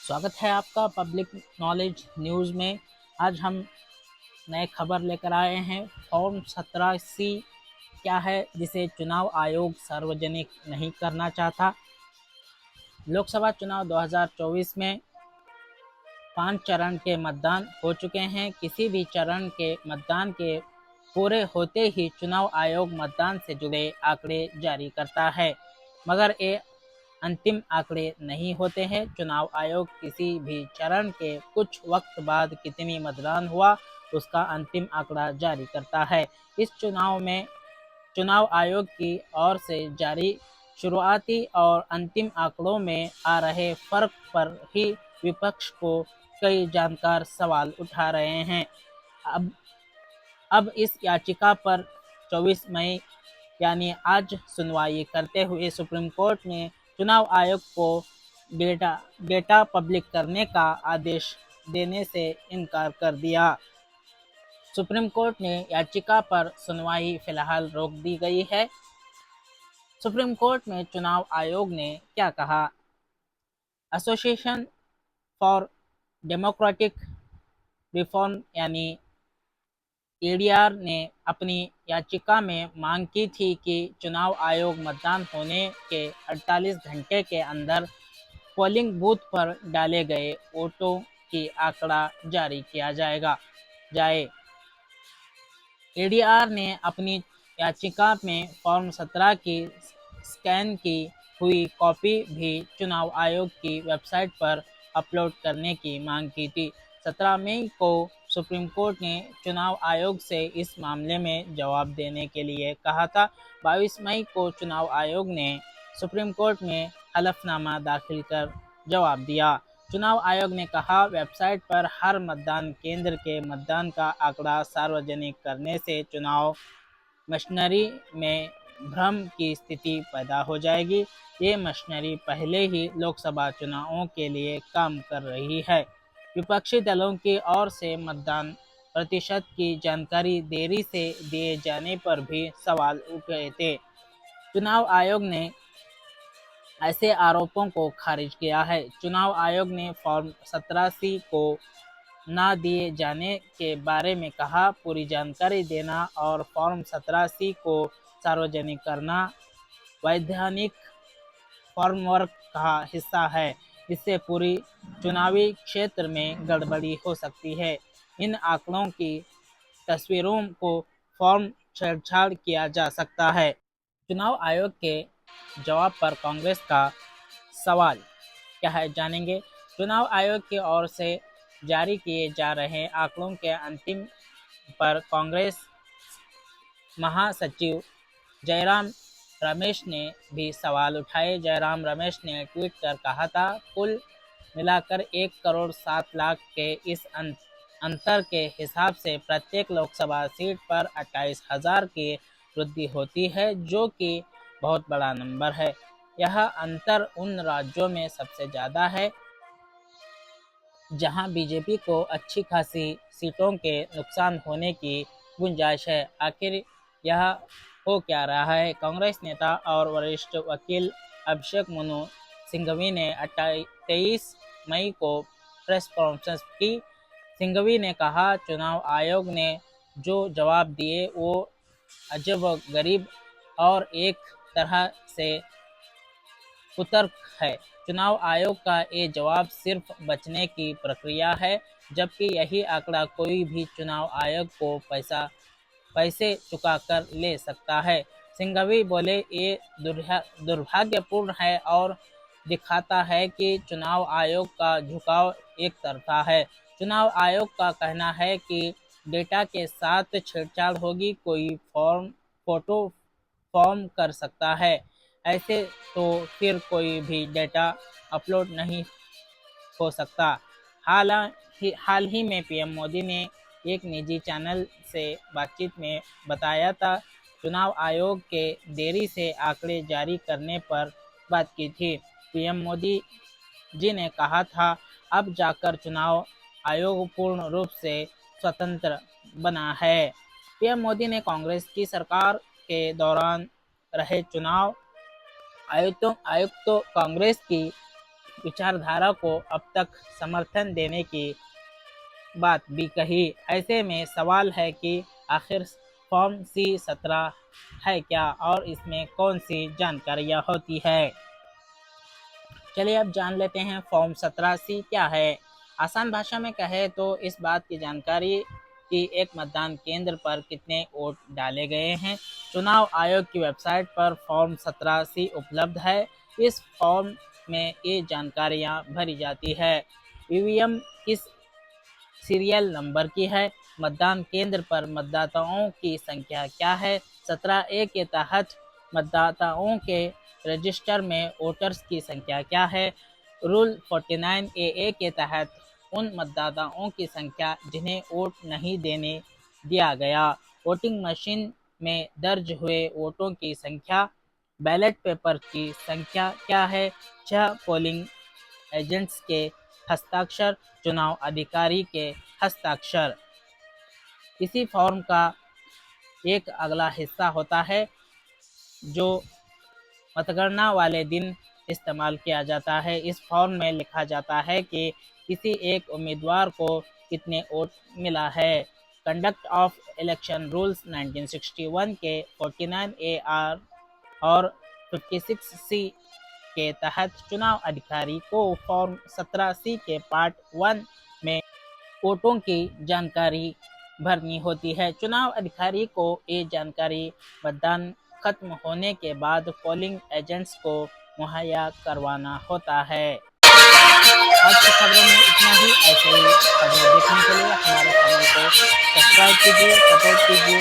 स्वागत है आपका पब्लिक नॉलेज न्यूज़ में। आज हम नए खबर लेकर आए हैं। फॉर्म 17C क्या है जिसे चुनाव आयोग सार्वजनिक नहीं करना चाहता। लोकसभा चुनाव 2024 में 5 चरण के मतदान हो चुके हैं। किसी भी चरण के मतदान के पूरे होते ही चुनाव आयोग मतदान से जुड़े आंकड़े जारी करता है, मगर ये अंतिम आंकड़े नहीं होते हैं। चुनाव आयोग किसी भी चरण के कुछ वक्त बाद कितनी मतदान हुआ उसका अंतिम आंकड़ा जारी करता है। इस चुनाव में चुनाव आयोग की ओर से जारी शुरुआती और अंतिम आंकड़ों में आ रहे फर्क पर ही विपक्ष को कई जानकार सवाल उठा रहे हैं। अब इस याचिका पर 24 मई यानी आज सुनवाई करते हुए सुप्रीम कोर्ट ने चुनाव आयोग को डेटा पब्लिक करने का आदेश देने से इनकार कर दिया। सुप्रीम कोर्ट ने याचिका पर सुनवाई फिलहाल रोक दी गई है। सुप्रीम कोर्ट में चुनाव आयोग ने क्या कहा? एसोसिएशन फॉर डेमोक्रेटिक रिफॉर्म यानी एडीआर ने अपनी याचिका में मांग की थी कि चुनाव आयोग मतदान होने के 48 घंटे के अंदर पोलिंग बूथ पर डाले गए वोटों की आंकड़ा जारी किया जाए। एडीआर ने अपनी याचिका में फॉर्म 17 की स्कैन की हुई कॉपी भी चुनाव आयोग की वेबसाइट पर अपलोड करने की मांग की थी। 17 मई को सुप्रीम कोर्ट ने चुनाव आयोग से इस मामले में जवाब देने के लिए कहा था। 22 मई को चुनाव आयोग ने सुप्रीम कोर्ट में हलफनामा दाखिल कर जवाब दिया। चुनाव आयोग ने कहा, वेबसाइट पर हर मतदान केंद्र के मतदान का आंकड़ा सार्वजनिक करने से चुनाव मशीनरी में भ्रम की स्थिति पैदा हो जाएगी। ये मशीनरी पहले ही लोकसभा चुनावों के लिए काम कर रही है। विपक्षी दलों की ओर से मतदान प्रतिशत की जानकारी देरी से दिए जाने पर भी सवाल उठ रहे थे। चुनाव आयोग ने ऐसे आरोपों को खारिज किया है। चुनाव आयोग ने फॉर्म 17C को ना दिए जाने के बारे में कहा, पूरी जानकारी देना और फॉर्म 17C को सार्वजनिक करना वैधानिक फॉर्मवर्क का हिस्सा है। इससे पूरी चुनावी क्षेत्र में गड़बड़ी हो सकती है। इन आंकड़ों की तस्वीरों को फॉर्म छेड़छाड़ किया जा सकता है। चुनाव आयोग के जवाब पर कांग्रेस का सवाल क्या है, जानेंगे। चुनाव आयोग की ओर से जारी किए जा रहे आंकड़ों के अंतिम पर कांग्रेस महासचिव जयराम रमेश ने भी सवाल उठाए। जयराम रमेश ने ट्वीट कर कहा था, कुल मिलाकर 1,07,00,000 के इस अंतर के हिसाब से प्रत्येक लोकसभा सीट पर 28,000 की वृद्धि होती है, जो कि बहुत बड़ा नंबर है। यह अंतर उन राज्यों में सबसे ज़्यादा है जहां बीजेपी को अच्छी खासी सीटों के नुकसान होने की गुंजाइश है। आखिर यह हो क्या रहा है? कांग्रेस नेता और वरिष्ठ वकील अभिषेक मनु सिंघवी ने 23 मई को प्रेस कॉन्फ्रेंस की। सिंघवी ने कहा, चुनाव आयोग ने जो जवाब दिए वो अजब-गरीब और एक तरह से कुतर्क है। चुनाव आयोग का ये जवाब सिर्फ बचने की प्रक्रिया है, जबकि यही आंकड़ा कोई भी चुनाव आयोग को पैसे चुकाकर ले सकता है। सिंघवी बोले, ये दुर्भाग्यपूर्ण है और दिखाता है कि चुनाव आयोग का झुकाव एक तरफा है। चुनाव आयोग का कहना है कि डेटा के साथ छेड़छाड़ होगी, कोई फोटो फॉर्म कर सकता है, ऐसे तो फिर कोई भी डेटा अपलोड नहीं हो सकता। हाल ही में पीएम मोदी ने एक निजी चैनल से बातचीत में बताया था, चुनाव आयोग के देरी से आंकड़े जारी करने पर बात की थी। पीएम मोदी जी ने कहा था, अब जाकर चुनाव आयोग पूर्ण रूप से स्वतंत्र बना है। पीएम मोदी ने कांग्रेस की सरकार के दौरान रहे चुनाव आयुक्तों कांग्रेस की विचारधारा को अब तक समर्थन देने की बात भी कही। ऐसे में सवाल है कि आखिर फॉर्म C-17 है क्या और इसमें कौन सी जानकारियां होती है। चलिए अब जान लेते हैं फॉर्म 17C क्या है। आसान भाषा में कहे तो इस बात की जानकारी कि एक मतदान केंद्र पर कितने वोट डाले गए हैं। चुनाव आयोग की वेबसाइट पर फॉर्म 17C उपलब्ध है। इस फॉर्म में ये जानकारियां भरी जाती है। ईवीएम किस सीरियल नंबर की है। मतदान केंद्र पर मतदाताओं की संख्या क्या है। 17A के तहत मतदाताओं के रजिस्टर में वोटर्स की संख्या क्या है। रूल 49AA के तहत उन मतदाताओं की संख्या जिन्हें वोट नहीं देने दिया गया। वोटिंग मशीन में दर्ज हुए वोटों की संख्या। बैलेट पेपर की संख्या क्या है। 6 पोलिंग एजेंट्स के हस्ताक्षर, चुनाव अधिकारी के हस्ताक्षर। इसी फॉर्म का एक अगला हिस्सा होता है जो मतगणना वाले दिन इस्तेमाल किया जाता है। इस फॉर्म में लिखा जाता है कि किसी एक उम्मीदवार को कितने वोट मिला है। कंडक्ट ऑफ इलेक्शन रूल्स 1961 के 49A और 56C के तहत चुनाव अधिकारी को फॉर्म 17C के पार्ट 1 में वोटों की जानकारी भरनी होती है। चुनाव अधिकारी को ये जानकारी मतदान खत्म होने के बाद पोलिंग एजेंट्स को मुहैया करवाना होता है। आज की खबरों में इतना ही। ऐसे ही खबरें देखने के लिए हमारे चैनल को सब्सक्राइब कीजिए, सपोर्ट कीजिए।